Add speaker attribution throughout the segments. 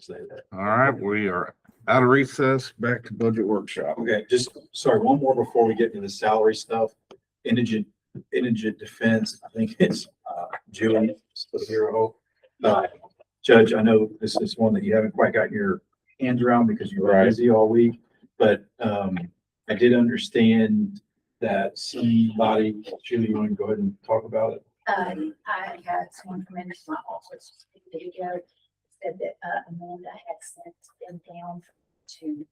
Speaker 1: say that.
Speaker 2: All right, we are out of recess, back to budget workshop.
Speaker 1: Okay, just, sorry, one more before we get into the salary stuff. Indigent defense, I think it's, Julie Hero. Judge, I know this is one that you haven't quite got your hands around because you were
Speaker 2: Right.
Speaker 1: busy all week, but, I did understand that somebody, Julie, you want to go ahead and talk about it?
Speaker 3: I had someone come into my office a day ago, said that Amanda had sent them down to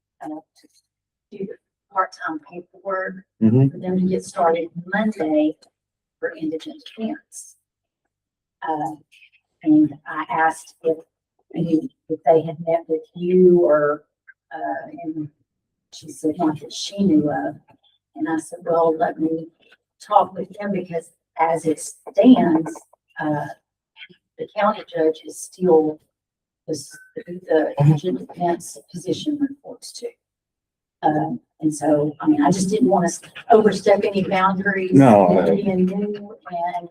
Speaker 3: do the part-time paperwork
Speaker 2: Mhm.
Speaker 3: for them to get started Monday for indigent defense. And I asked if they had met with you or, and she said not that she knew of. And I said, well, let me talk with them because as it stands, the county judge is still the indigent defense position reports to. And so, I mean, I just didn't want to overstep any boundaries.
Speaker 2: No.
Speaker 3: Being new and,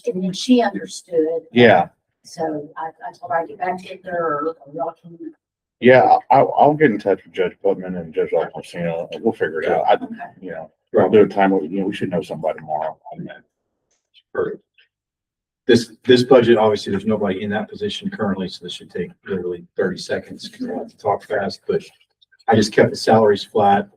Speaker 3: and then she understood.
Speaker 2: Yeah,
Speaker 3: So I told her I'd get back to her or y'all can.
Speaker 2: yeah, I'll get in touch with Judge Putman and Judge Alfonso. We'll figure it out.
Speaker 3: Okay.
Speaker 2: I'll do a time, we should know somebody tomorrow.
Speaker 1: Perfect. This budget, obviously, there's nobody in that position currently, so this should take literally 30 seconds because I have to talk fast, but I just kept the salaries flat.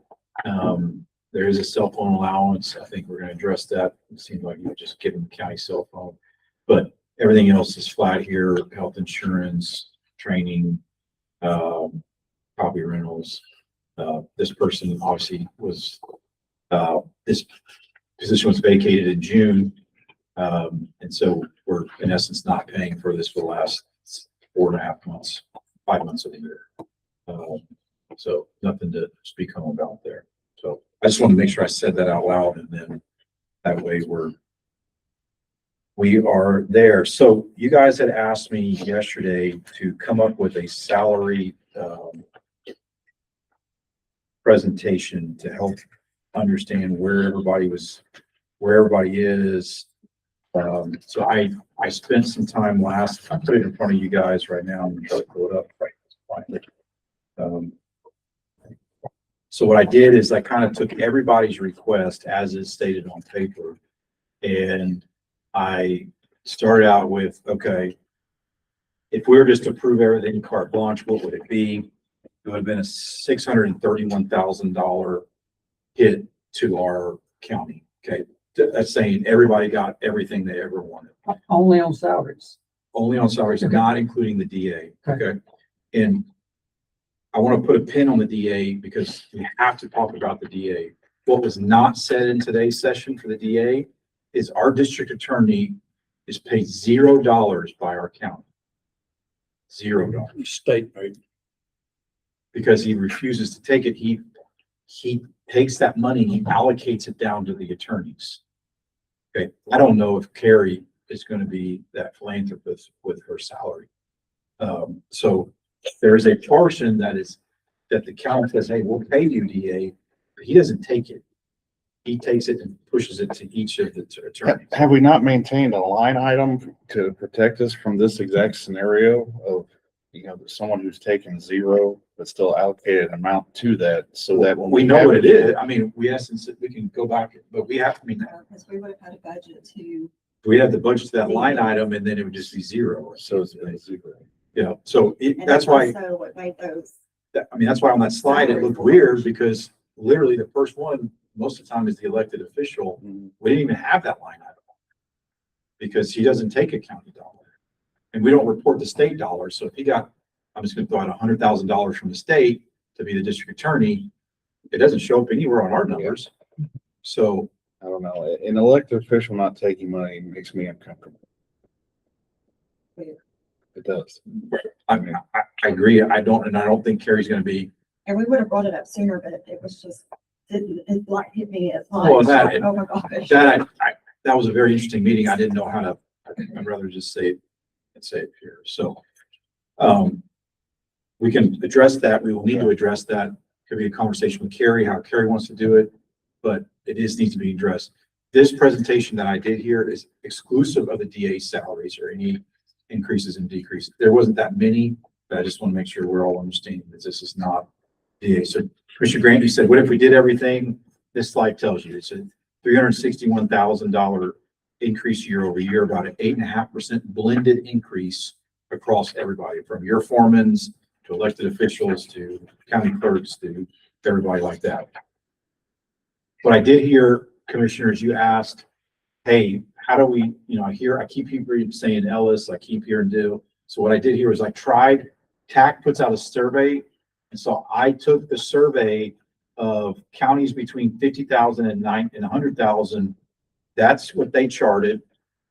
Speaker 1: There is a cell phone allowance. I think we're going to address that. It seems like you were just giving the county cell phone, but everything else is flat here. Health insurance, training, property rentals. This person obviously was, this position was vacated in June. And so we're in essence not paying for this for the last 4.5 months, 5 months of the year. So nothing to speak home about there. So I just want to make sure I said that out loud, and then that way we are there. So you guys had asked me yesterday to come up with a salary presentation to help understand where everybody is. So I spent some time I put it in front of you guys right now. I'm gonna try to pull it up right. So what I did is I kind of took everybody's request as is stated on paper, and I started out with, okay, if we were just to approve everything carte blanche, what would it be? It would have been a $631,000 hit to our county. Okay, that's saying everybody got everything they ever wanted.
Speaker 4: Only on salaries.
Speaker 1: Only on salaries,
Speaker 4: Okay.
Speaker 1: not including the DA.
Speaker 4: Okay.
Speaker 1: Okay. And I want to put a pin on the DA because we have to talk about the DA. What was not said in today's session for the DA is our district attorney is paid $0 by our county. $0.
Speaker 4: State paid.
Speaker 1: Because he refuses to take it. He takes that money, he allocates it down to the attorneys. Okay, I don't know if Carrie is going to be that philanthropist with her salary. So there is a portion that the county says, hey, we'll pay you, DA, but he doesn't take it. He takes it and pushes it to each of the attorneys.
Speaker 2: Have we not maintained a line item to protect us from this exact scenario of, someone who's taken zero, but still allocated an amount to that so that when
Speaker 1: We know
Speaker 2: have
Speaker 1: what it is. I mean, we can go back, but we have,
Speaker 5: Because we would have had a budget to.
Speaker 1: we have the budget to that line item and then it would just be zero.
Speaker 2: So it's been zero.
Speaker 1: Yeah, so
Speaker 5: And
Speaker 1: that's why,
Speaker 5: also what made those.
Speaker 1: that's why on that slide, it looked weird because literally the first one, most of the time is the elected official. We didn't even have that line item because he doesn't take a county dollar. And we don't report the state dollars. So if he got, I'm just gonna throw out $100,000 from the state to be the district attorney, it doesn't show up anywhere on our numbers. So
Speaker 2: I don't know. An elected official not taking money makes me uncomfortable. It does.
Speaker 1: I agree. I don't think Carrie's gonna be.
Speaker 5: And we would have brought it up sooner, but it was just, it like hit me at times.
Speaker 1: Well, that-
Speaker 5: Oh my gosh.
Speaker 1: That was a very interesting meeting. I didn't know how to, I'd rather just say it here. So, we can address that. We will need to address that. Could be a conversation with Carrie, how Carrie wants to do it, but it needs to be addressed. This presentation that I did here is exclusive of the DA salaries or any increases and decreases. There wasn't that many, but I just want to make sure we're all understanding that this is not DA. So Commissioner Grant, you said, what if we did everything this slide tells you? It's a $361,000 increase year over year, about an 8.5% blended increase across everybody, from your foremans to elected officials to county clerks to everybody like that. What I did hear, commissioners, you asked, hey, how do we, I keep hearing saying Ellis, I keep hearing do. So what I did here was I tried, TAC puts out a survey. And so I took the survey of counties between 50,000 and 100,000. That's what they charted.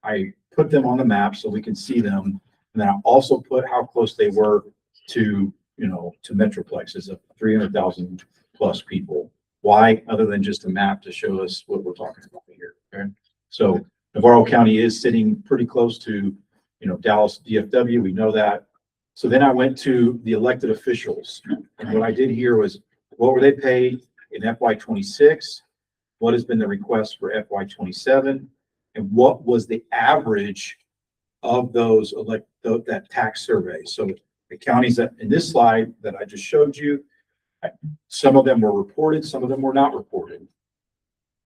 Speaker 1: I put them on the map so we can see them. And then I also put how close they were to, to metroplexes of 300,000 plus people. Why? Other than just a map to show us what we're talking about here. Okay. So Navarro County is sitting pretty close to, Dallas DFW. We know that. So then I went to the elected officials. And what I did here was, what were they paid in FY26? What has been the request for FY27? And what was the average of those that tax survey? So the counties that in this slide that I just showed you, some of them were reported, some of them were not reported.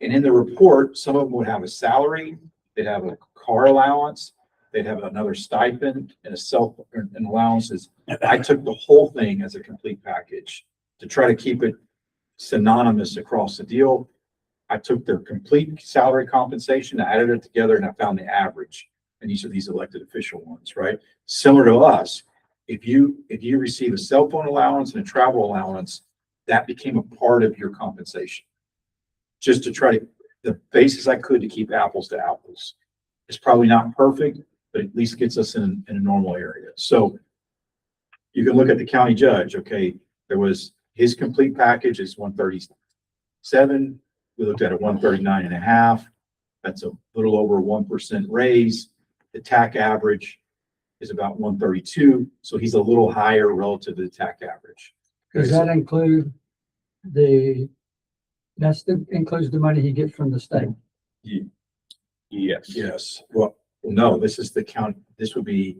Speaker 1: And in the report, some of them would have a salary, they'd have a car allowance, they'd have another stipend and and allowances. I took the whole thing as a complete package to try to keep it synonymous across the deal. I took their complete salary compensation, I added it together, and I found the average in each of these elected official ones, right? Similar to us, if you receive a cell phone allowance and a travel allowance, that became a part of your compensation. Just to try to, the basis I could to keep apples to apples. It's probably not perfect, but at least gets us in a normal area. So you can look at the county judge, okay, there was his complete package is 137. We looked at a 139.5. That's a little over 1% raise. The TAC average is about 132. So he's a little higher relative to the TAC average.
Speaker 4: Does that include includes the money he gets from the state?
Speaker 2: Yes.
Speaker 1: Yes. Well, no, this is the count. This would be,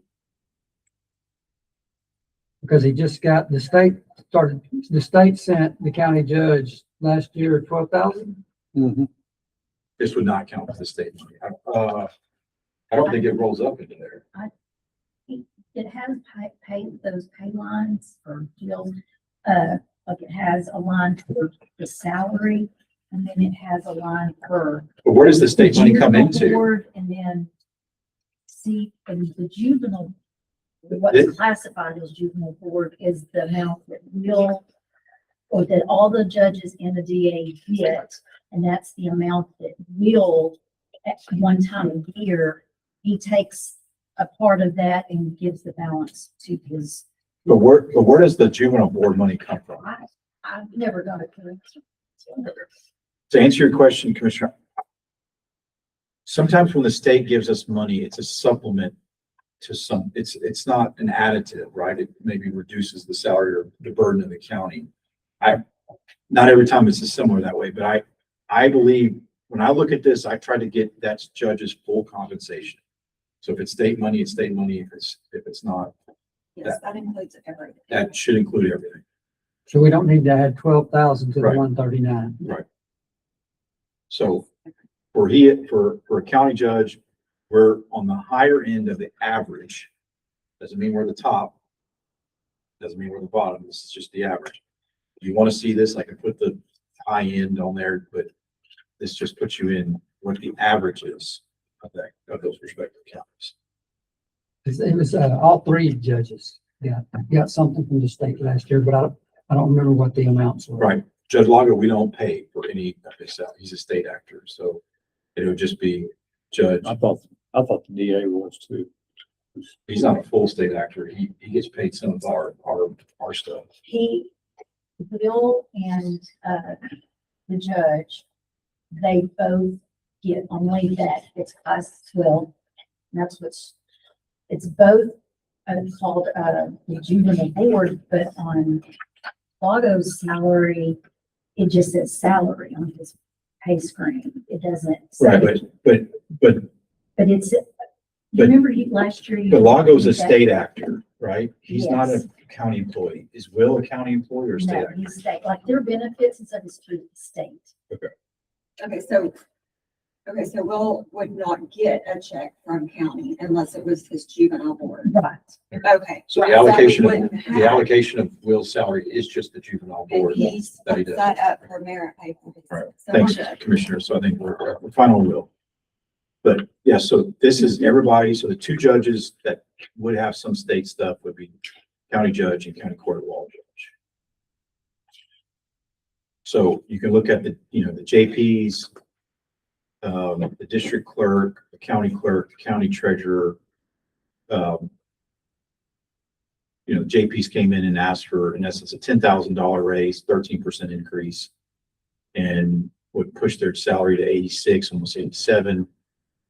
Speaker 4: Because he just got, the state sent the county judge last year 12,000.
Speaker 1: this would not count as the state money. I don't think it rolls up into there.
Speaker 3: It has those pay lines or deals, like it has a line for the salary, and then it has a line for
Speaker 1: But where does the state money come
Speaker 3: juvenile
Speaker 1: into?
Speaker 3: board, and then and the juvenile, what's
Speaker 1: This-
Speaker 3: classified as juvenile board is the amount that or that all the judges and the DA get, and that's the amount that at one time a year, he takes a part of that and gives the balance to his.
Speaker 1: But where does the juvenile board money come from?
Speaker 3: I've never got a correct.
Speaker 1: To answer your question, Commissioner, sometimes when the state gives us money, it's a supplement to it's not an additive, right? It maybe reduces the salary or the burden of the county. Not every time it's similar that way, but I believe when I look at this, I try to get that judge's full compensation. So if it's state money, it's state money. If it's not,
Speaker 5: Yes, that includes everything.
Speaker 1: that should include everything.
Speaker 4: So we don't need to add 12,000 to the
Speaker 1: Right.
Speaker 4: 139.
Speaker 1: Right. So for a county judge, we're on the higher end of the average. Doesn't mean we're the top. Doesn't mean we're the bottom. This is just the average. If you want to see this, I can put the high end on there, but this just puts you in what the average is of those respective counties.
Speaker 4: It was all three judges got something from the state last year, but I don't remember what the amounts were.
Speaker 1: Right. Judge Lago, we don't pay for any of his salary. He's a state actor, so it would just be judge.
Speaker 6: I thought the DA was too.
Speaker 1: He's not a full state actor. He gets paid some of our stuff.
Speaker 3: Bill and the judge, they both get only that. It's class 12. And that's it's both called the juvenile board, but on Lago's salary, it just says salary on his pay screen. It doesn't say.
Speaker 1: Right, but
Speaker 3: But it's You remember last year? you-
Speaker 1: But Longo's a state actor, right? He's not a
Speaker 3: Yes.
Speaker 1: county employee. Is Will a county employee or a state
Speaker 3: No,
Speaker 1: actor?
Speaker 3: he's state, like their benefits and stuff is through the state.
Speaker 5: Okay, so Will would not get a check from county unless it was his juvenile board.
Speaker 3: Right.
Speaker 5: Okay.
Speaker 1: So
Speaker 5: right,
Speaker 1: the
Speaker 5: that we
Speaker 1: allocation of,
Speaker 5: wouldn't
Speaker 1: the
Speaker 5: have.
Speaker 1: allocation of Will's salary is just the juvenile
Speaker 5: And
Speaker 1: board.
Speaker 5: he's
Speaker 1: that he does.
Speaker 5: set up for merit pay. for his-
Speaker 1: Right.
Speaker 5: so
Speaker 1: Thanks,
Speaker 5: we're good.
Speaker 1: Commissioner. So I think we're fine on Will. But yeah, so this is everybody. So the two judges that would have some state stuff would be county judge and county court of law judge. So you can look at the, the JPs, the district clerk, the county treasurer. The JPs came in and asked for, in essence, a $10,000 raise, 13% increase, and would push their salary to 86, almost 87,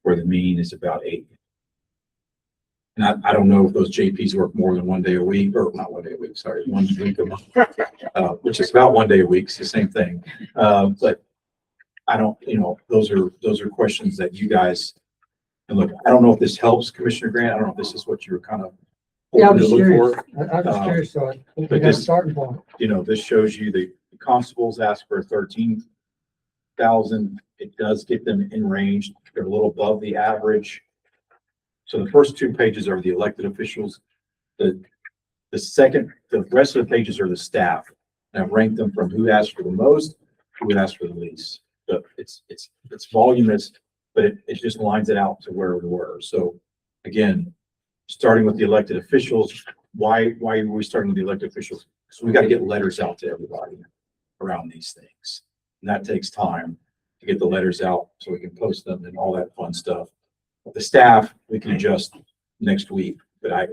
Speaker 1: where the mean is about 80. And I don't know if those JPs work more than 1 day a week, or not 1 day a week, sorry, 1 week a month, which is about 1 day a week. It's the same thing. But I don't, those are questions that you guys, and look, I don't know if this helps, Commissioner Grant. I don't know if this is what you were kind of
Speaker 4: Yeah, I
Speaker 1: hoping
Speaker 4: was
Speaker 1: to look
Speaker 4: curious.
Speaker 1: for.
Speaker 4: I was curious, so we
Speaker 1: but
Speaker 4: got a
Speaker 1: this-
Speaker 4: starting point.
Speaker 1: This shows you the constables asked for 13,000. It does get them in range. They're a little above the average. So the first 2 pages are the elected officials. The rest of the pages are the staff. And I've ranked them from who asked for the most, who asked for the least. But it's voluminous, but it just lines it out to where we were. So again, starting with the elected officials, why are we starting with the elected officials? So we got to get letters out to everybody around these things. And that takes time to get the letters out so we can post them and all that fun stuff. The staff, we can adjust next week, but I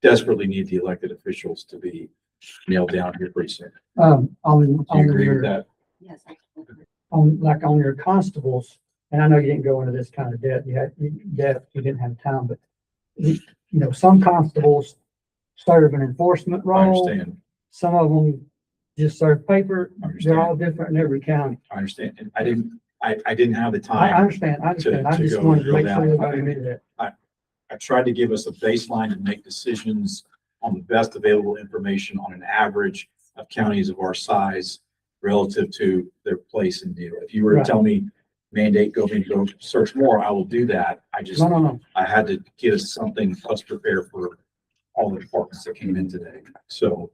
Speaker 1: desperately need the elected officials to be nailed down here pretty soon.
Speaker 4: On
Speaker 1: Do you agree with
Speaker 4: your,
Speaker 1: that?
Speaker 5: Yes.
Speaker 4: on your constables, and I know you didn't go into this kind of debt, you didn't have time, but some constables serve an enforcement
Speaker 1: I
Speaker 4: role.
Speaker 1: understand.
Speaker 4: Some of them just serve paper.
Speaker 1: I understand.
Speaker 4: They're all different in every county.
Speaker 1: I understand. And I didn't have the
Speaker 4: I
Speaker 1: time.
Speaker 4: understand. I
Speaker 1: to
Speaker 4: just
Speaker 1: go
Speaker 4: wanted to
Speaker 1: drill
Speaker 4: make
Speaker 1: down.
Speaker 4: sure everybody knew that.
Speaker 1: I tried to give us a baseline to make decisions on the best available information on an average of counties of our size relative to their place and deal. If you were to
Speaker 4: Right.
Speaker 1: tell me mandate, go search more, I will do that.
Speaker 4: No.
Speaker 1: I had to get us something, let's prepare for all the departments that came in today. So,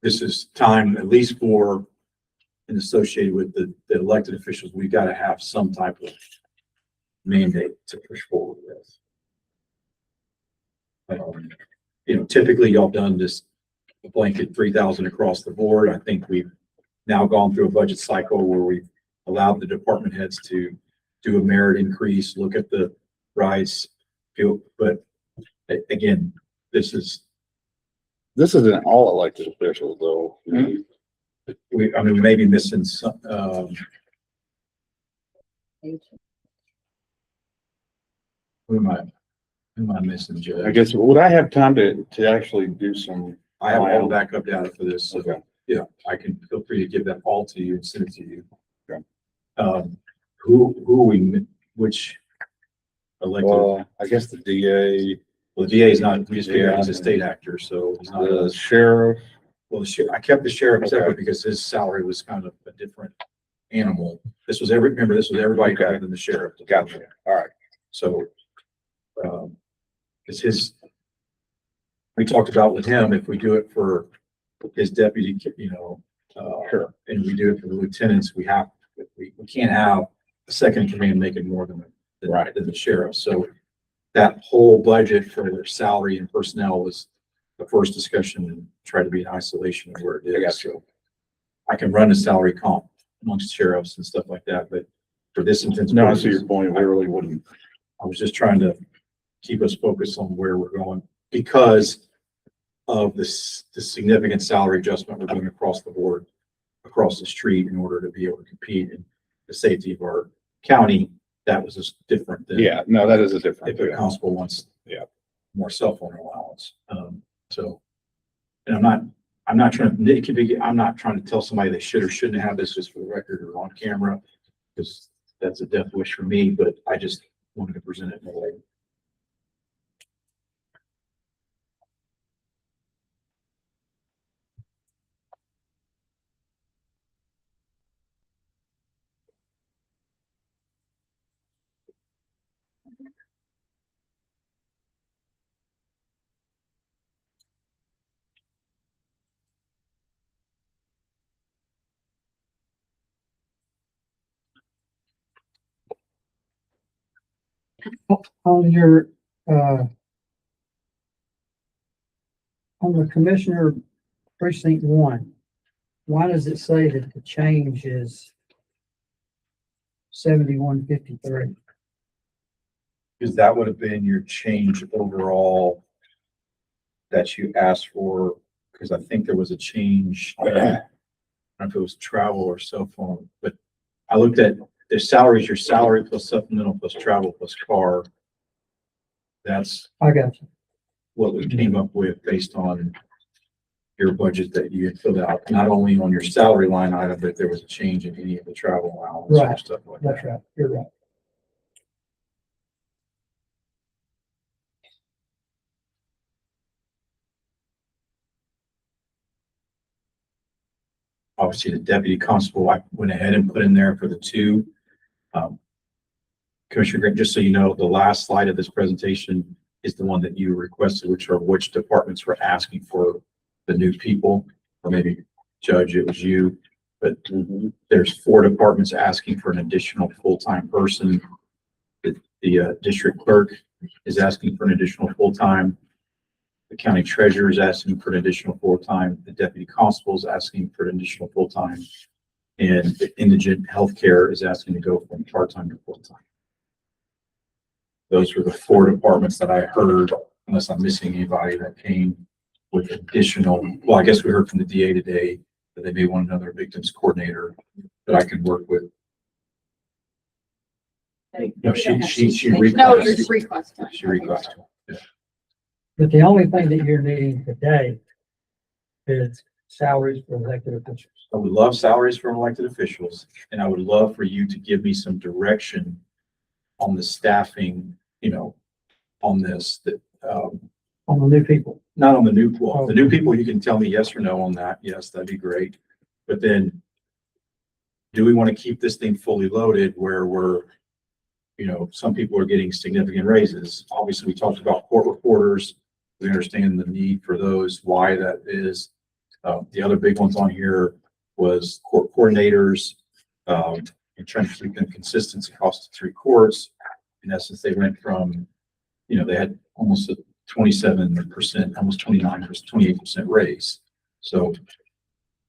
Speaker 1: this is time, at least for, and associated with the elected officials, we've got to have some type of mandate to push forward with. Typically y'all done this blanket 3,000 across the board. I think we've now gone through a budget cycle where we've allowed the department heads to do a merit increase, look at the rise, but again, this
Speaker 2: isn't all elected officials though.
Speaker 1: we may be missing some, who am I missing, Judge?
Speaker 2: I guess, would I have time to actually do some?
Speaker 1: I have all the backup data for this, so
Speaker 2: Okay.
Speaker 1: yeah, I can feel free to give that all to you and send it to you.
Speaker 2: Okay.
Speaker 1: Which elected,
Speaker 2: Well, I guess the DA,
Speaker 1: well, the DA is not, we just figured
Speaker 2: Yeah.
Speaker 1: he's a state actor, so he's not,
Speaker 2: the sheriff,
Speaker 1: well, I kept the sheriff separate
Speaker 2: Okay.
Speaker 1: because his salary was kind of a different animal. This was everybody
Speaker 2: Okay.
Speaker 1: other than the sheriff.
Speaker 2: Gotcha. All right.
Speaker 1: So, it's his, we talked about with him, if we do it for his deputy,
Speaker 2: Sure.
Speaker 1: and we do it for the lieutenants, we can't have a second in command making more than
Speaker 2: Right.
Speaker 1: the sheriff. So that whole budget for their salary and personnel was the first discussion and try to be in isolation of where it
Speaker 2: I got
Speaker 1: is. So I can run a salary comp amongst sheriffs and stuff like that, but for this intense.
Speaker 2: No, I see your point. I really wouldn't.
Speaker 1: I was just trying to keep us focused on where we're going because of the significant salary adjustment we're doing across the board, across the street in order to be able to compete in the safety of our county. That was just different than
Speaker 2: Yeah, no, that is a different.
Speaker 1: if a constable wants
Speaker 2: Yeah.
Speaker 1: more cell phone allowance. So, and I'm not trying to nitpick. I'm not trying to tell somebody they should or shouldn't have this just for the record or on camera. Because that's a death wish for me, but I just wanted to present it in a way.
Speaker 4: On your, on the Commissioner Precinct 1, why does it say that the change is 7153?
Speaker 1: Because that would have been your change overall that you asked for, because I think there was a change. I don't know if it was travel or cell phone, but I looked at the salaries, your salary plus supplemental plus travel plus car. That's
Speaker 4: I got you.
Speaker 1: what we came up with based on your budget that you had filled out, not only on your salary line item, but there was a change in any of the travel allowance or
Speaker 4: Right.
Speaker 1: stuff like
Speaker 4: That's
Speaker 1: that.
Speaker 4: right. You're right.
Speaker 1: Obviously, the deputy constable, I went ahead and put in there for the two. Commissioner Grant, just so you know, the last slide of this presentation is the one that you requested, which departments were asking for the new people, or maybe Judge, it was you. But there's 4 departments asking for an additional full-time person. The district clerk is asking for an additional full-time. The county treasurer is asking for an additional full-time. The deputy constable is asking for an additional full-time. And the indigent healthcare is asking to go from part-time to full-time. Those were the 4 departments that I heard, unless I'm missing anybody that came with additional, well, I guess we heard from the DA today that they may want another victims coordinator that I could work with. No, she
Speaker 5: No,
Speaker 1: requested.
Speaker 5: you're requesting.
Speaker 1: She requested.
Speaker 4: But the only thing that you're needing today is salaries for elected officials.
Speaker 1: I would love salaries from elected officials, and I would love for you to give me some direction on the staffing, on this, that,
Speaker 4: On the new people.
Speaker 1: not on the new, well, the new people, you can tell me yes or no on that. Yes, that'd be great. But then do we want to keep this thing fully loaded where we're, some people are getting significant raises? Obviously, we talked about court reporters. We understand the need for those, why that is. The other big ones on here was court coordinators, and trying to keep them consistent across the 3 courts. In essence, they went from, they had almost a 27%, almost 29%, 28% raise. So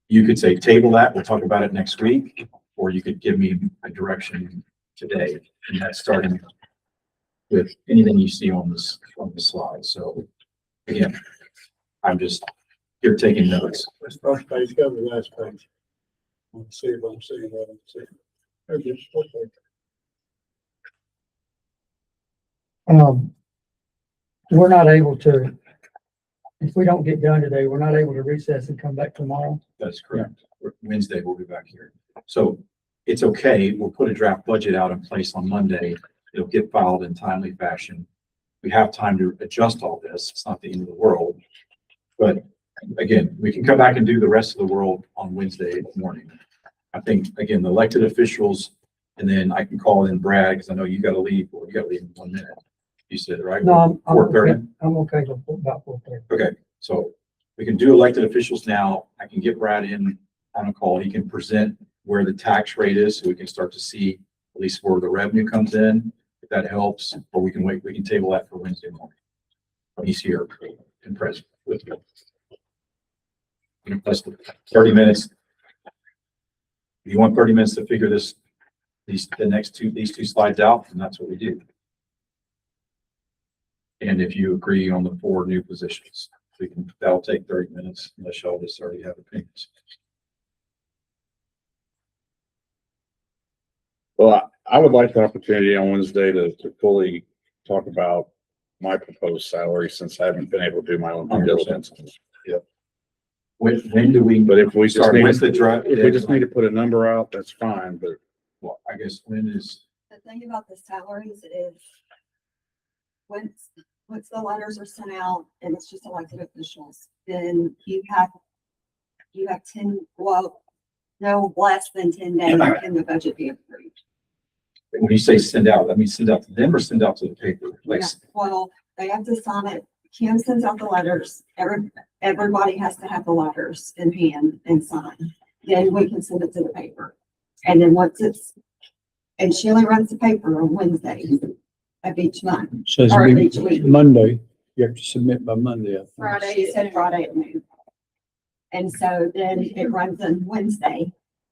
Speaker 1: you could say, table that, we'll talk about it next week, or you could give me a direction today. And that's starting with anything you see on this slide. So again, I'm just here taking notes.
Speaker 6: This first page, go to the last page. Let's see if I'm seeing what I'm seeing. Okay.
Speaker 4: We're not able to, if we don't get done today, we're not able to recess and come back tomorrow.
Speaker 1: That's correct. Wednesday, we'll be back here. So it's okay. We'll put a draft budget out in place on Monday. It'll get filed in timely fashion. We have time to adjust all this. It's not the end of the world. But again, we can come back and do the rest of the world on Wednesday morning. I think, again, the elected officials, and then I can call in Brad, because I know you got to leave, or you got to leave in 1 minute. You said, right?
Speaker 4: No, I'm
Speaker 1: 4:30?
Speaker 4: okay. I'm okay with about 4:30.
Speaker 1: Okay, so we can do elected officials now. I can get Brad in on a call. He can present where the tax rate is, so we can start to see at least where the revenue comes in, if that helps, or we can wait, we can table that for Wednesday morning. When he's here and present with me. That's 30 minutes. If you want 30 minutes to figure these two slides out, and that's what we do. And if you agree on the 4 new positions, that'll take 30 minutes unless y'all just already have opinions.
Speaker 2: Well, I would like the opportunity on Wednesday to fully talk about my proposed salary, since I haven't been able to do my own due diligence.
Speaker 1: When do we,
Speaker 2: But if we just
Speaker 1: Sorry,
Speaker 2: need
Speaker 1: when's the
Speaker 2: to,
Speaker 1: drive?
Speaker 2: if we just need to put a number out, that's fine, but
Speaker 1: well, I guess when is,
Speaker 5: thing about the salaries is once the letters are sent out and it's just elected officials, then you have 10, well, no less than 10 days in the budget be approved.
Speaker 1: When you say send out, that means send out to them or send out to the paper? Like,
Speaker 5: Yeah, well, they have to sign it. Kim sends out the letters. Everybody has to have the letters in hand and sign. Then we can send it to the paper. And then and she only runs the paper on Wednesdays of each month.
Speaker 7: Says
Speaker 5: Or each week.
Speaker 7: Monday, you have to submit by Monday, I think.
Speaker 5: Friday, it said Friday at noon. And so then it runs on Wednesday.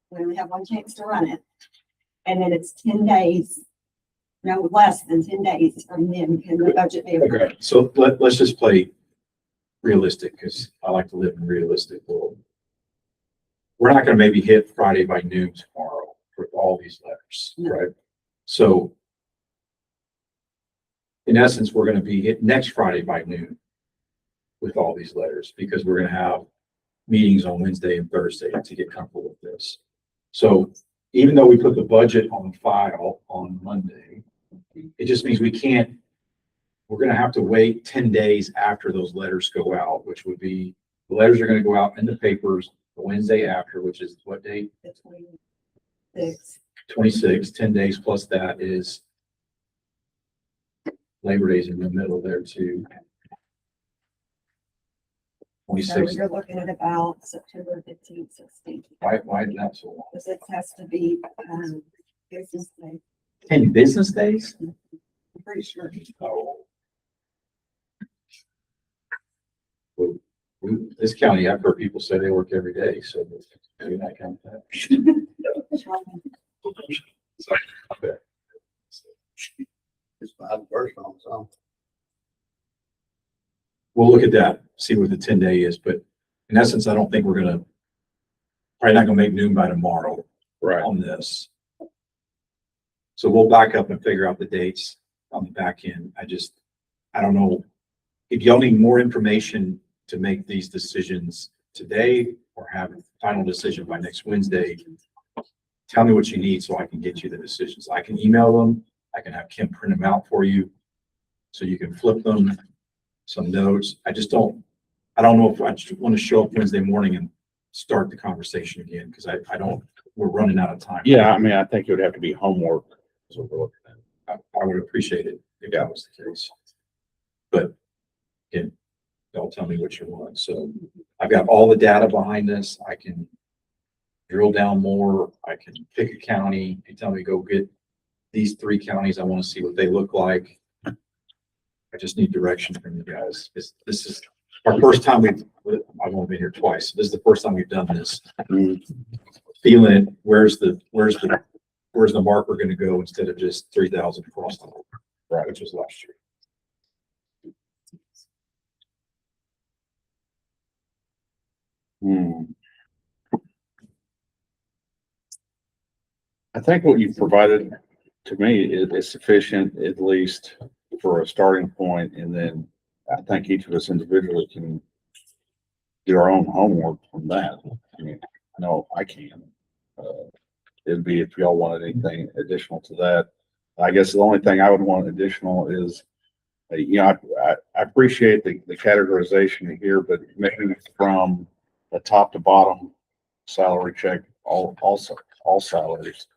Speaker 5: We only have one chance to run it. And then it's 10 days, no less than 10 days from then can the budget be approved.
Speaker 1: okay, so let's just play realistic, because I like to live in a realistic world. We're not gonna maybe hit Friday by noon tomorrow with all these letters,
Speaker 5: No.
Speaker 1: right? So in essence, we're gonna be hit next Friday by noon with all these letters, because we're gonna have meetings on Wednesday and Thursday to get comfortable with this. So even though we put the budget on file on Monday, it just means we're gonna have to wait 10 days after those letters go out, which would be, the letters are gonna go out in the papers the Wednesday after, which is what date?
Speaker 5: The 26th.
Speaker 1: 26, 10 days plus that is Labor Day's in the middle there too.
Speaker 5: So
Speaker 1: 26,
Speaker 5: you're looking at about September 15th, 16th.
Speaker 1: why is that so long?
Speaker 5: Because it has to be, business day.
Speaker 1: 10 business days?
Speaker 5: I'm pretty sure.
Speaker 1: Oh. Well, this county, I've heard people say they work every day, so maybe not count that. Okay.
Speaker 6: It's not the first one, so.
Speaker 1: We'll look at that, see what the 10-day is, but in essence, I don't think we're gonna, probably not gonna make noon by tomorrow
Speaker 2: Right.
Speaker 1: on this. So we'll back up and figure out the dates on the back end. I don't know if y'all need more information to make these decisions today or have a final decision by next Wednesday. Tell me what you need so I can get you the decisions. I can email them. I can have Kim print them out for you so you can flip them, some notes. I don't know if I just want to show up Wednesday morning and start the conversation again, because we're running out of time.
Speaker 2: Yeah, I mean, I think it would have to be homework. is what we're looking at.
Speaker 1: I would appreciate it if that was the case. But again, y'all tell me what you want. So I've got all the data behind this. I can drill down more. I can pick a county. You tell me, go get these 3 counties. I want to see what they look like. I just need direction from you guys. This is our first time I've only been here twice. This is the first time we've done this. Feeling it, where's the marker going to go instead of just 3,000 across the board, right, which was last year.
Speaker 2: I think what you've provided to me is sufficient, at least for a starting point, and then I think each of us individually can do our own homework from that. I mean, I know I can. It'd be if y'all wanted anything additional to that. I guess the only thing I would want additional is, I appreciate the categorization here, but maybe from the top to bottom salary check, all salaries.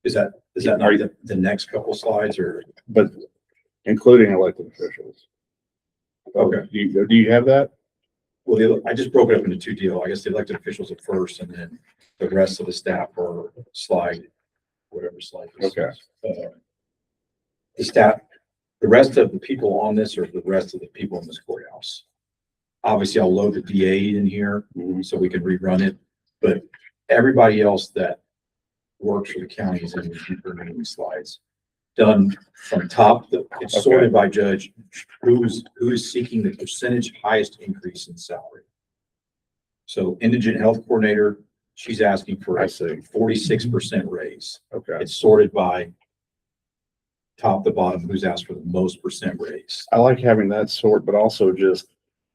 Speaker 1: Is that not the next couple slides or?
Speaker 2: But including elected officials.
Speaker 1: Okay.
Speaker 2: Do you have that?
Speaker 1: Well, I just broke it up into 2 deals. I guess the elected officials are first, and then the rest of the staff are slide, whatever slide. this
Speaker 2: Okay.
Speaker 1: is. The staff, the rest of the people on this are the rest of the people in this courthouse. Obviously, I'll load the DA in here so we can rerun it, but everybody else that works for the county is in the remaining slides. Done from top, it's sorted by judge, who is seeking the percentage highest increase in salary. So indigent health coordinator, she's asking for a 46% raise.
Speaker 2: Okay.
Speaker 1: It's sorted by top to bottom, who's asked for the most percent raise.
Speaker 2: I like having that sort, but also just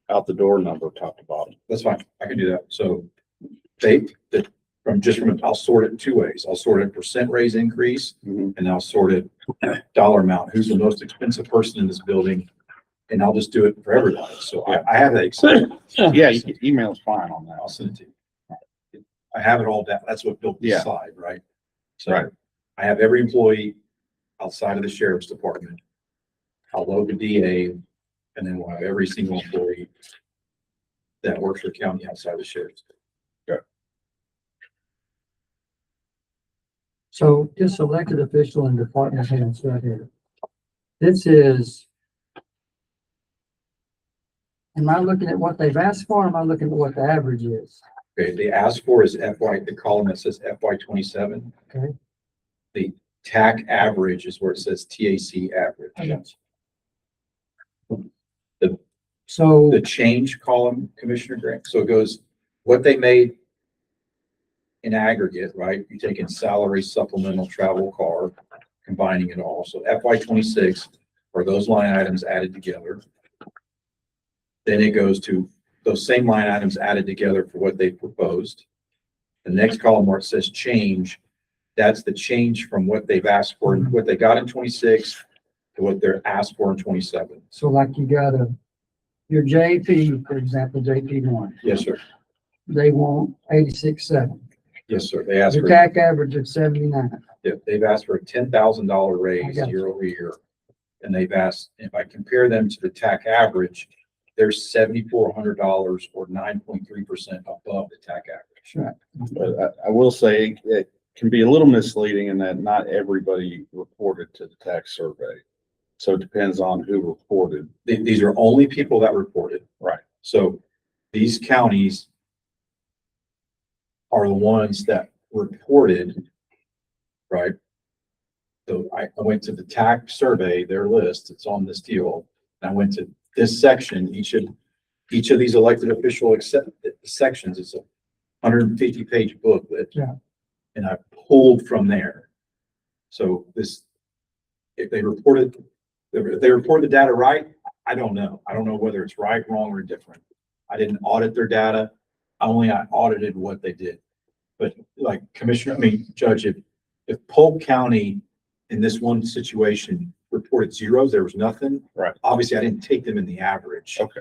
Speaker 2: out the door number, top to bottom.
Speaker 1: That's fine. I can do that. So the I'll sort it in two ways. I'll sort it percent raise increase,
Speaker 2: Mhm.
Speaker 1: and I'll sort it dollar amount. Who's the most expensive person in this building? And I'll just do it for everybody. So I have that Excel.
Speaker 2: Yeah, email's fine on that.
Speaker 1: I'll send it to you. I have it all down. That's what built this
Speaker 2: Yeah.
Speaker 1: slide, right? So
Speaker 2: Right.
Speaker 1: I have every employee outside of the sheriff's department. I'll load the DA, and then we'll have every single employee that works for the county outside the sheriff's.
Speaker 4: So this elected official and department heads right here. This is. Am I looking at what they've asked for? Or am I looking at what the average is?
Speaker 1: Okay, the ask for is FY, the column that says FY 27.
Speaker 4: Okay.
Speaker 1: The TAC average is where it says TAC average.
Speaker 4: I got you.
Speaker 1: The-
Speaker 4: So,
Speaker 1: The change column, Commissioner Grant, so it goes, what they made in aggregate, right? You take in salary, supplemental, travel, car, combining it all. So FY 26 are those line items added together. Then it goes to those same line items added together for what they proposed. The next column where it says change, that's the change from what they've asked for, and what they got in 26 to what they're asked for in 27.
Speaker 4: so like you got your JP, for example, JP1,
Speaker 1: Yes, sir.
Speaker 4: they want 86.7.
Speaker 1: Yes, sir. They asked
Speaker 4: Your
Speaker 1: for,
Speaker 4: TAC average of 79.
Speaker 1: they've asked for a $10,000
Speaker 4: I
Speaker 1: raise
Speaker 4: got you.
Speaker 1: year over year. And they've asked, if I compare them to the TAC average, they're $7,400 or 9.3% above the TAC average.
Speaker 4: Right.
Speaker 2: But I will say it can be a little misleading in that not everybody reported to the tax survey. So it depends on who reported.
Speaker 1: These are only people that reported.
Speaker 2: Right.
Speaker 1: So these counties are the ones that reported, right? So I went to the TAC survey, their list, it's on this deal. And I went to this section, each of these elected official sections is a 150-page booklet.
Speaker 4: Yeah.
Speaker 1: And I pulled from there. So if they reported the data right, I don't know. I don't know whether it's right, wrong, or different. I didn't audit their data. I audited what they did. But like Judge, if Polk County in this one situation reported zeros, there was nothing.
Speaker 2: Right.
Speaker 1: Obviously, I didn't take them in the average.
Speaker 2: Okay.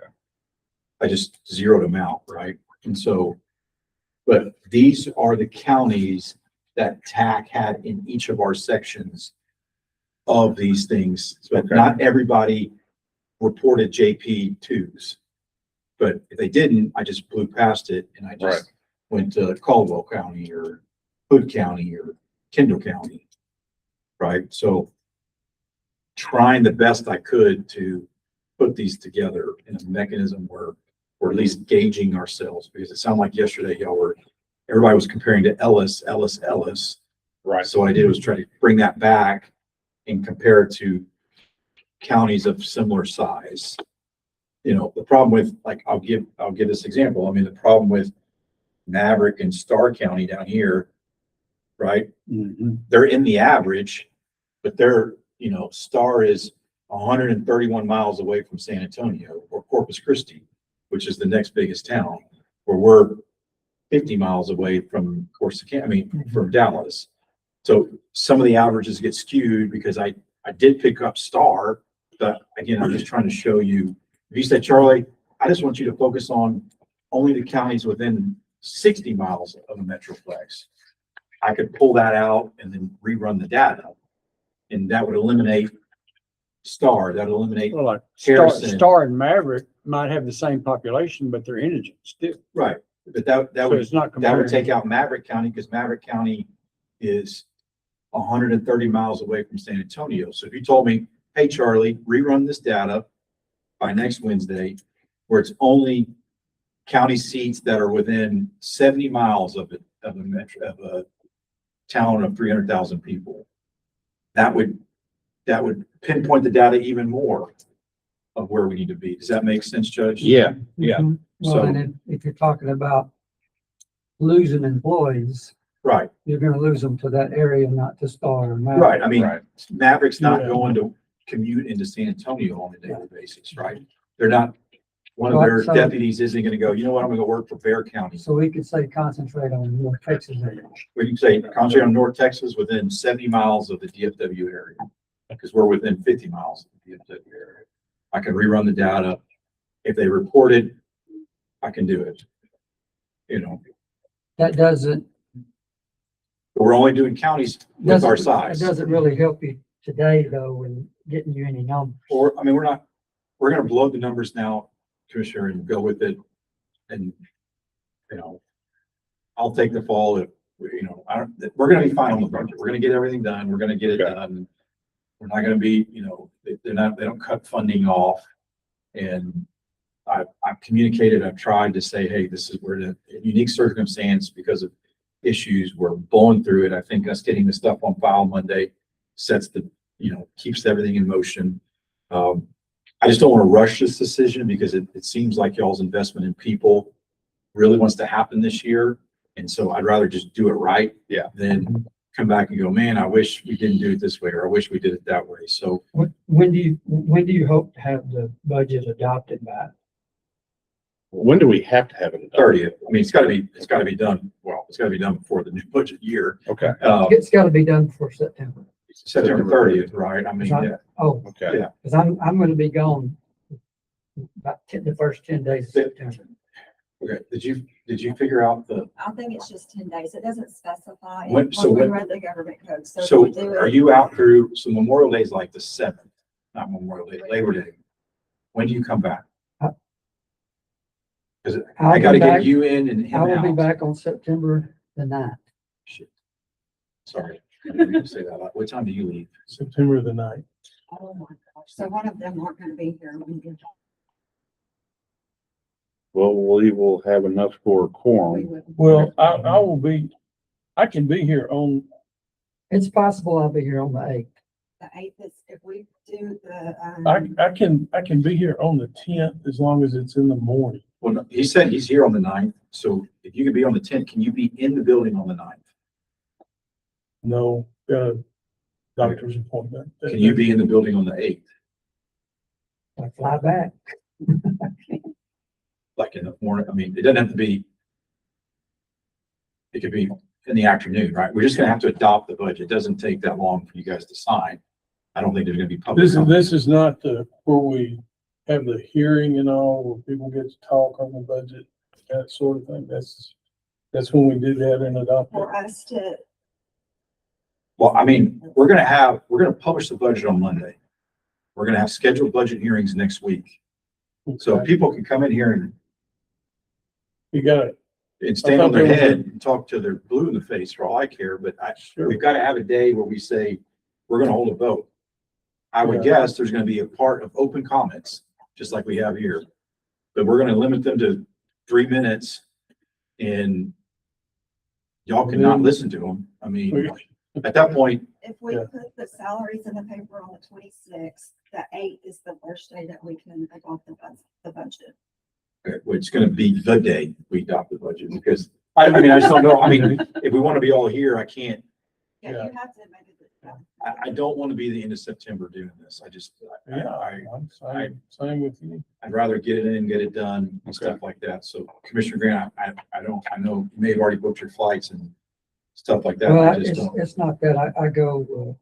Speaker 1: I just zeroed them out, right? And so, but these are the counties that TAC had in each of our sections of these things. But
Speaker 2: Okay.
Speaker 1: not everybody reported JP2s. But if they didn't, I just blew past it and I just went to Caldwell County or Hood County or Kendall County. Right? So trying the best I could to put these together in a mechanism where we're at least gauging ourselves, because it sounded like yesterday everybody was comparing to Ellis.
Speaker 2: Right.
Speaker 1: So what I did was try to bring that back and compare it to counties of similar size. You know, the problem with, like, I'll give this example. I mean, the problem with Maverick and Starr County down here, right?
Speaker 2: Mhm.
Speaker 1: They're in the average, but Starr is 131 miles away from San Antonio or Corpus Christi, which is the next biggest town, where we're 50 miles away from from Dallas. So some of the averages get skewed because I did pick up Starr, but again, I'm just trying to show you. If you said, Charlie, I just want you to focus on only the counties within 60 miles of a metroplex, I could pull that out and then rerun the data. And that would eliminate Starr, that would eliminate,
Speaker 7: Well, like
Speaker 1: Harrison.
Speaker 7: Star and Maverick might have the same population, but they're indigent still.
Speaker 1: right. But that
Speaker 7: So
Speaker 1: would,
Speaker 7: it's not
Speaker 1: that would
Speaker 7: comparing.
Speaker 1: take out Maverick County, because Maverick County is 130 miles away from San Antonio. So if you told me, hey, Charlie, rerun this data by next Wednesday, where it's only county seats that are within 70 miles of a town of 300,000 people, that would pinpoint the data even more of where we need to be. Does that make sense, Judge?
Speaker 2: Yeah. Yeah.
Speaker 4: Mhm. Well,
Speaker 1: So-
Speaker 4: and if you're talking about losing employees,
Speaker 1: Right,
Speaker 4: you're gonna lose them to that area, not to Star or Maverick.
Speaker 1: right. I mean,
Speaker 2: Right.
Speaker 1: Maverick's not
Speaker 7: Yeah.
Speaker 1: going to commute into San Antonio on a daily basis, right? They're not one of their
Speaker 4: Right, so-
Speaker 1: deputies isn't gonna go, you know what, I'm gonna go work for Bear County.
Speaker 4: So we could say concentrate on North Texas area.
Speaker 1: We can say concentrate on North Texas within 70 miles of the DFW area, because we're within 50 miles of the DFW area. I can rerun the data. If they report it, I can do it. You know,
Speaker 4: That doesn't,
Speaker 1: but we're only doing counties with our size.
Speaker 4: It doesn't really help you today though in getting you any numbers.
Speaker 1: Or, I mean, we're gonna blow the numbers now, Commissioner, and go with it. And, you know, I'll take the fall if, you know, we're gonna be fine on the budget. We're gonna get everything done. We're gonna get it
Speaker 2: Okay.
Speaker 1: done. We're not gonna be, you know, they don't cut funding off. And I've communicated, I've tried to say, hey, this is where the unique circumstance because of issues, we're blowing through it. I think us getting the stuff on file Monday sets the, you know, keeps everything in motion. I just don't want to rush this decision because it seems like y'all's investment in people really wants to happen this year. And so I'd rather just do it right.
Speaker 2: Yeah.
Speaker 1: Than come back and go, man, I wish we didn't do it this way, or I wish we did it that way. So
Speaker 4: When do you hope to have the budget adopted by?
Speaker 2: When do we have to have it?
Speaker 1: 30th, I mean, it's gotta be done. Well, it's gotta be done before the new budget year.
Speaker 2: Okay,
Speaker 4: It's gotta be done before September.
Speaker 1: September 30th, right? I mean, yeah.
Speaker 4: Oh,
Speaker 2: okay.
Speaker 1: Yeah.
Speaker 4: cause I'm gonna be gone about the first 10 days of September.
Speaker 1: Okay, did you figure out the,
Speaker 5: I think it's just 10 days. It doesn't specify.
Speaker 1: When- so
Speaker 5: when we
Speaker 1: when-
Speaker 5: read the government code. So
Speaker 1: so
Speaker 5: if we do
Speaker 1: are
Speaker 5: it-
Speaker 1: you out through, so Memorial Day is like the 7th, not Memorial Day, Labor Day. When do you come back? Cause I
Speaker 4: I'll
Speaker 1: gotta
Speaker 4: be back-
Speaker 1: get you in and
Speaker 4: I
Speaker 1: him
Speaker 4: will be
Speaker 1: out.
Speaker 4: back on September the 9th.
Speaker 1: Shit. Sorry, I didn't mean to say that. What time do you leave?
Speaker 6: September the 9th.
Speaker 5: Oh my gosh. So one of them aren't going to be here.
Speaker 2: Well, we will have enough for a
Speaker 5: We
Speaker 2: quorum.
Speaker 5: would-
Speaker 7: Well, I will be, I can be here on,
Speaker 4: It's possible I'll be here on the 8th.
Speaker 5: The 8th is, if we do the,
Speaker 7: I can be here on the 10th as long as it's in the morning.
Speaker 1: Well, no, he said he's here on the 9th, so if you could be on the 10th, can you be in the building on the 9th?
Speaker 7: No, got a doctor's appointment.
Speaker 1: Can you be in the building on the 8th?
Speaker 4: I fly back.
Speaker 1: Like in the morning? I mean, it doesn't have to be, it could be in the afternoon, right? We're just gonna have to adopt the budget. It doesn't take that long for you guys to sign. I don't think there's gonna be public comment.
Speaker 7: This is not the, where we have the hearing and all, where people get to talk on the budget, that sort of thing. That's when we do that and adopt it.
Speaker 5: for us to,
Speaker 1: Well, I mean, we're gonna publish the budget on Monday. We're gonna have scheduled budget hearings next week. So
Speaker 7: Okay.
Speaker 1: people can come in here
Speaker 7: You got it.
Speaker 1: and stand on their head and talk to their blue in the face for all I care, but
Speaker 7: Sure.
Speaker 1: we've got to have a day where we say, we're gonna hold a vote. I would
Speaker 7: Yeah.
Speaker 1: guess there's gonna be a part of open comments, just like we have here. But we're gonna limit them to 3 minutes and y'all cannot listen to them. I mean, at that point,
Speaker 5: if we
Speaker 7: Yeah.
Speaker 5: put the salaries in the paper on the 26th, the 8th is the first day that we can adopt the budget.
Speaker 1: it's gonna be the day we adopt the budget because I mean, I just don't know. I mean, if we want to be all here, I can't,
Speaker 5: Yeah,
Speaker 7: Yeah.
Speaker 5: you have to make it.
Speaker 1: I don't want to be the end of September doing this. I just,
Speaker 7: Yeah, I'm same with you.
Speaker 1: I'd rather get it in, get it done and stuff like that. So Commissioner Grant, I know you may have already booked your flights and stuff like that. I
Speaker 4: Well,
Speaker 1: just don't.
Speaker 4: it's not that. I go,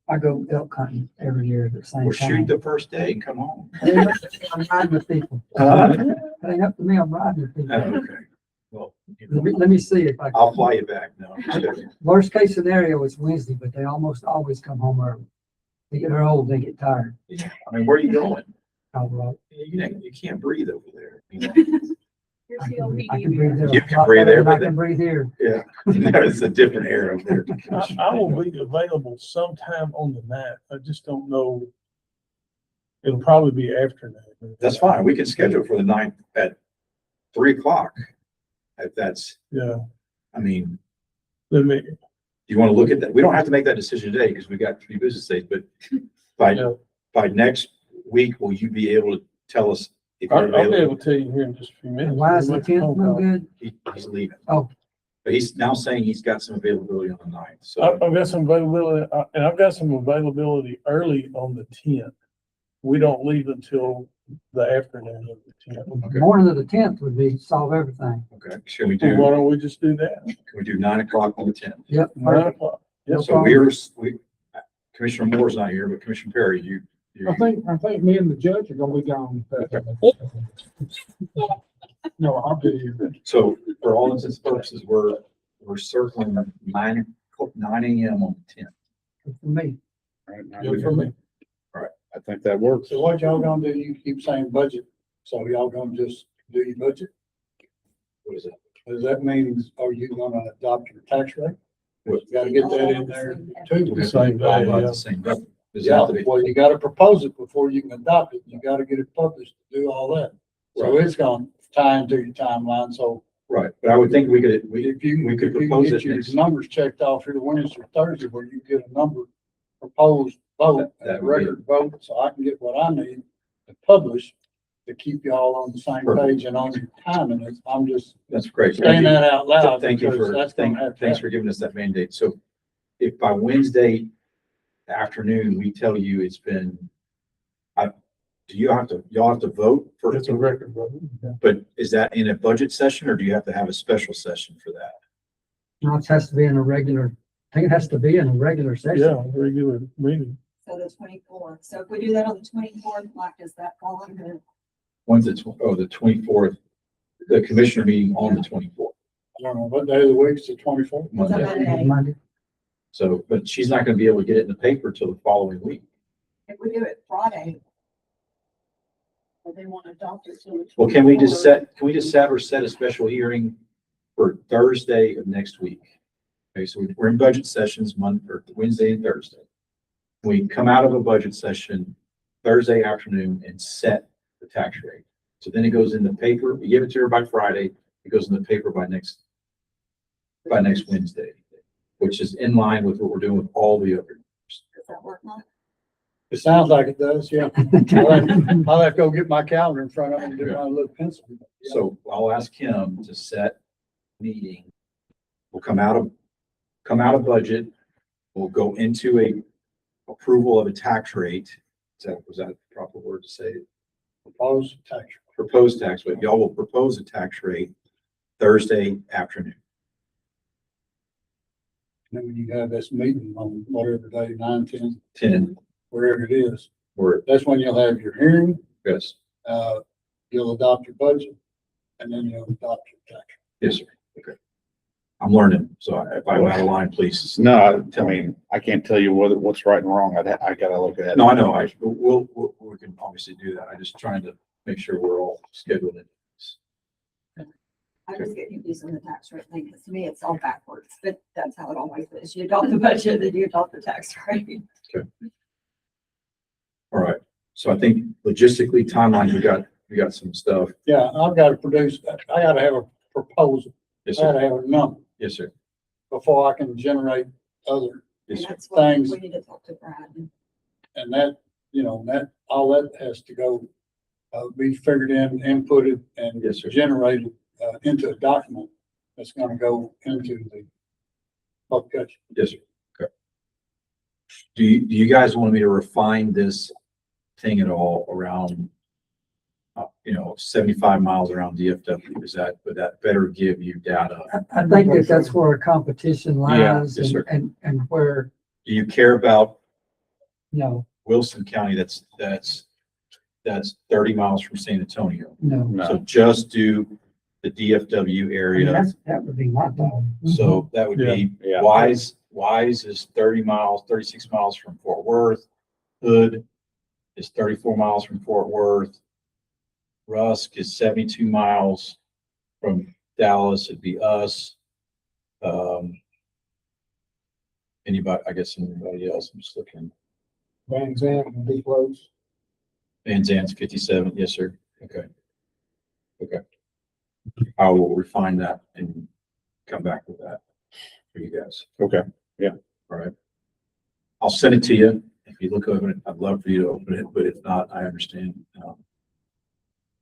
Speaker 4: I go elk hunting every year at the same
Speaker 1: Or shoot
Speaker 4: time.
Speaker 1: the first day and come home.
Speaker 4: It ain't up to me, I'm riding with people. It ain't up to me, I'm riding with people.
Speaker 1: Okay. Well, you know,
Speaker 4: Let me see if I.
Speaker 1: I'll fly you back. No, I'm just kidding.
Speaker 4: Worst case scenario is Wednesday, but they almost always come home early. They get old, they get tired.
Speaker 1: I mean, where are you going?
Speaker 4: Colorado.
Speaker 1: You can't breathe over there. You know?
Speaker 4: I can breathe there.
Speaker 1: You can breathe there,
Speaker 4: I
Speaker 1: but
Speaker 4: can breathe here.
Speaker 1: Yeah, there's a different air over there.
Speaker 7: I will be available sometime on the 9th. I just don't know. It'll probably be afternoon.
Speaker 1: That's fine. We can schedule for the 9th at 3:00. If that's,
Speaker 7: Yeah,
Speaker 1: I mean,
Speaker 7: let me,
Speaker 1: you want to look at that? We don't have to make that decision today because we got 3 business days, but
Speaker 7: yeah,
Speaker 1: by next week, will you be able to tell us if you're
Speaker 7: I'll be
Speaker 1: available?
Speaker 7: able to tell you here in just a few minutes.
Speaker 4: Why is the
Speaker 7: Make a phone
Speaker 4: 10th no
Speaker 7: call.
Speaker 4: good?
Speaker 1: He's leaving.
Speaker 4: Oh.
Speaker 1: But he's now saying he's got some availability on the 9th.
Speaker 7: I've
Speaker 1: So,
Speaker 7: got some availability, and I've got some availability early on the 10th. we don't leave until the afternoon of the 10th.
Speaker 1: Okay.
Speaker 4: Morning of the 10th would be solve everything.
Speaker 1: Okay, should we
Speaker 7: Well,
Speaker 1: do,
Speaker 7: why don't we just do that?
Speaker 1: can we do 9 o'clock on the 10th?
Speaker 4: Yep.
Speaker 7: 9 o'clock. Yes,
Speaker 1: So Commissioner Moore's not here, but Commissioner Perry, you,
Speaker 6: I think me and the judge are gonna be gone. No, I'll be here.
Speaker 1: so for all intents and purposes, we're circling 9 AM on the 10th.
Speaker 4: For me.
Speaker 6: Good for me.
Speaker 2: I think that works.
Speaker 6: So what y'all gonna do? You keep saying budget, so y'all gonna just do your budget?
Speaker 1: What is it?
Speaker 6: Does that mean, are you gonna adopt your tax rate?
Speaker 1: What?
Speaker 6: You gotta get that in there too.
Speaker 7: The same day,
Speaker 1: All about
Speaker 7: yeah.
Speaker 1: the same budget. Does it
Speaker 6: Yeah,
Speaker 1: have to be?
Speaker 6: well, you gotta propose it before you can adopt it. You gotta get it published to do all that. So
Speaker 1: Right.
Speaker 6: it's gonna tie into your timeline, so
Speaker 1: Right, but I would think we could,
Speaker 6: if you,
Speaker 1: we could
Speaker 6: if you can
Speaker 1: propose
Speaker 6: get
Speaker 1: it
Speaker 6: your
Speaker 1: next.
Speaker 6: numbers checked off here Wednesday or Thursday, where you get a number proposed vote,
Speaker 1: That
Speaker 6: a
Speaker 1: would be-
Speaker 6: record vote, so I can get what I need to publish to keep y'all on the same
Speaker 1: Perfect.
Speaker 6: page and on your timing. I'm just
Speaker 1: That's great.
Speaker 6: saying that out loud
Speaker 1: Thank you
Speaker 6: because
Speaker 1: for,
Speaker 6: that's gonna have to
Speaker 1: thanks for giving us that mandate. So if by Wednesday afternoon, we tell you it's been, y'all have to vote for,
Speaker 7: It's a record vote.
Speaker 1: but is that in a budget session or do you have to have a special session for that?
Speaker 4: No, it has to be in a regular, I think it has to be in a regular session.
Speaker 7: Yeah, regular meeting.
Speaker 5: So the 24th. So if we do that on the 24th, like, does that fall under?
Speaker 1: When's the 24th, the commissioner meeting on the 24th,
Speaker 6: I don't know, what day of the week is the 24th?
Speaker 1: Monday.
Speaker 5: Monday.
Speaker 4: Monday.
Speaker 1: So, but she's not gonna be able to get it in the paper till the following week.
Speaker 5: If we do it Friday,
Speaker 3: Or they want to adopt it till the
Speaker 1: Well, can we just
Speaker 3: 24th.
Speaker 1: set a special hearing for Thursday of next week? Okay, so we're in budget sessions Wednesday and Thursday. We come out of a budget session Thursday afternoon and set the tax rate. So then it goes in the paper, we give it to her by Friday, it goes in the paper by next Wednesday, which is in line with what we're doing with all the other.
Speaker 5: does that work, Mike?
Speaker 6: It sounds like it does, yeah. I'll have to go get my calendar in front of me and do my little pencil. Yeah.
Speaker 1: So I'll ask him to set meeting. We'll come out of budget. We'll go into a approval of a tax rate. Was that the proper word to say it?
Speaker 6: Proposed tax.
Speaker 1: Proposed tax rate. Y'all will propose a tax rate Thursday afternoon.
Speaker 6: Then when you have this meeting on whatever day, 9, 10,
Speaker 1: 10,
Speaker 6: wherever it is,
Speaker 1: or,
Speaker 6: that's when you'll have your hearing,
Speaker 1: yes,
Speaker 6: you'll adopt your budget, and then you'll adopt your tax.
Speaker 1: yes, sir. Okay. I'm learning, so if I'm out of line, please.
Speaker 2: No, I mean, I can't tell you what's right and wrong. I gotta look at it.
Speaker 1: No, I know, we can obviously do that. I'm just trying to make sure we're all scheduled in.
Speaker 5: I just get confused on the tax rate thing, because to me, it's all backwards, but that's how it always is. You adopt the budget, then you adopt the tax rate.
Speaker 1: All right, so I think logistically, timeline, we got some stuff.
Speaker 6: Yeah, I've got to produce, I got to have a proposal,
Speaker 1: Yes,
Speaker 6: I got
Speaker 1: sir.
Speaker 6: to have a number
Speaker 1: Yes, sir.
Speaker 6: before I can generate other,
Speaker 1: Yes,
Speaker 5: And
Speaker 1: sir.
Speaker 5: that's what
Speaker 6: Things.
Speaker 5: we need to talk to Brad.
Speaker 6: and that, that, all that has to go, be figured in, inputted, and
Speaker 1: Yes, sir.
Speaker 6: generated, into a document that's gonna go into the publication.
Speaker 1: Yes, sir. Okay. Do you guys want me to refine this thing at all around, 75 miles around DFW? Would that better give you data?
Speaker 4: I think that's where competition
Speaker 1: Yeah,
Speaker 4: lies
Speaker 1: yes, sir.
Speaker 4: and where,
Speaker 1: Do you care about
Speaker 4: Wilson
Speaker 1: Wilson County? That's 30 miles from San Antonio.
Speaker 4: no.
Speaker 1: So
Speaker 2: No,
Speaker 1: just do the DFW
Speaker 4: I mean,
Speaker 1: area.
Speaker 4: that would be my thought.
Speaker 1: So that would be
Speaker 2: Yeah.
Speaker 1: Wise is 36 miles from Fort Worth. Hood is 34 miles from Fort Worth. Rusk is 72 miles from Dallas. It'd be us. Anybody else? I'm just looking.
Speaker 6: Van Zandt and Deep Roads.
Speaker 1: Van Zandt's 57. Yes, sir. Okay. I will refine that and come back with that for you guys.
Speaker 2: okay.
Speaker 1: All right. I'll send it to you. If you look over it, I'd love for you to open it, but if not, I understand.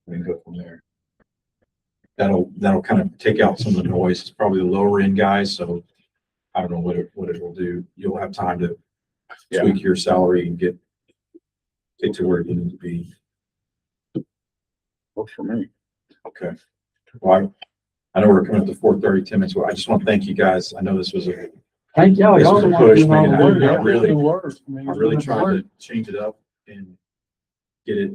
Speaker 1: We can go from there. That'll kind of take out some of the noise. It's probably the lower end guys, so I don't know what it will do. You'll have time to
Speaker 2: Yeah.
Speaker 1: tweak your salary and get get to where you need to be.
Speaker 2: Works for me.
Speaker 1: Okay. Well, I know we're coming up to 4:30, 10 minutes. Well, I just want to thank you guys. I know this was a,
Speaker 4: Thank y'all.
Speaker 1: This
Speaker 4: Y'all
Speaker 1: was a
Speaker 4: the ones
Speaker 1: push,
Speaker 4: doing all the
Speaker 1: man.
Speaker 4: work.
Speaker 1: I really-
Speaker 7: I
Speaker 1: I really tried to change it up and get it,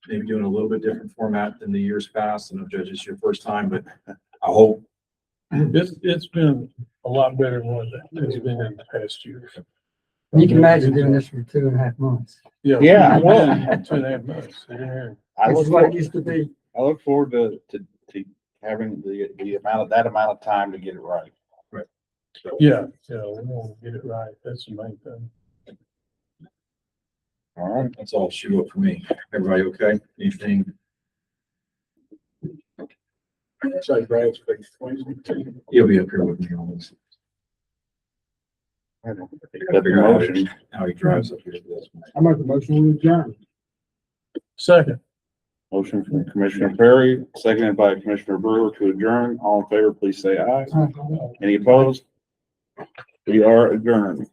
Speaker 1: maybe doing a little bit different format than the years past. I know, Judge, it's your first time, but I hope,
Speaker 7: It's been a lot better than what it's been in the past year.
Speaker 4: You can imagine doing this for 2.5 months.
Speaker 7: Yeah.
Speaker 2: Yeah, well-
Speaker 7: 2.5 months. Yeah.
Speaker 2: I
Speaker 4: This
Speaker 2: look
Speaker 4: is what it
Speaker 2: forward,
Speaker 4: used to be.
Speaker 2: I look forward to having the that amount of time to get it right.
Speaker 7: Yeah, we want to get it right. That's the main thing.
Speaker 2: All right.
Speaker 1: that's all shoot up for me. Everybody okay? Anything?
Speaker 6: So Brad's big
Speaker 1: He'll be up here with me on this.
Speaker 2: Accept your motion.
Speaker 1: How he drives up here. That's
Speaker 4: I make the motion with John.
Speaker 7: Second.
Speaker 2: Motion from Commissioner Perry, seconded by Commissioner Brewer to adjourn. All in favor, please say aye. Any opposed? We are adjourned.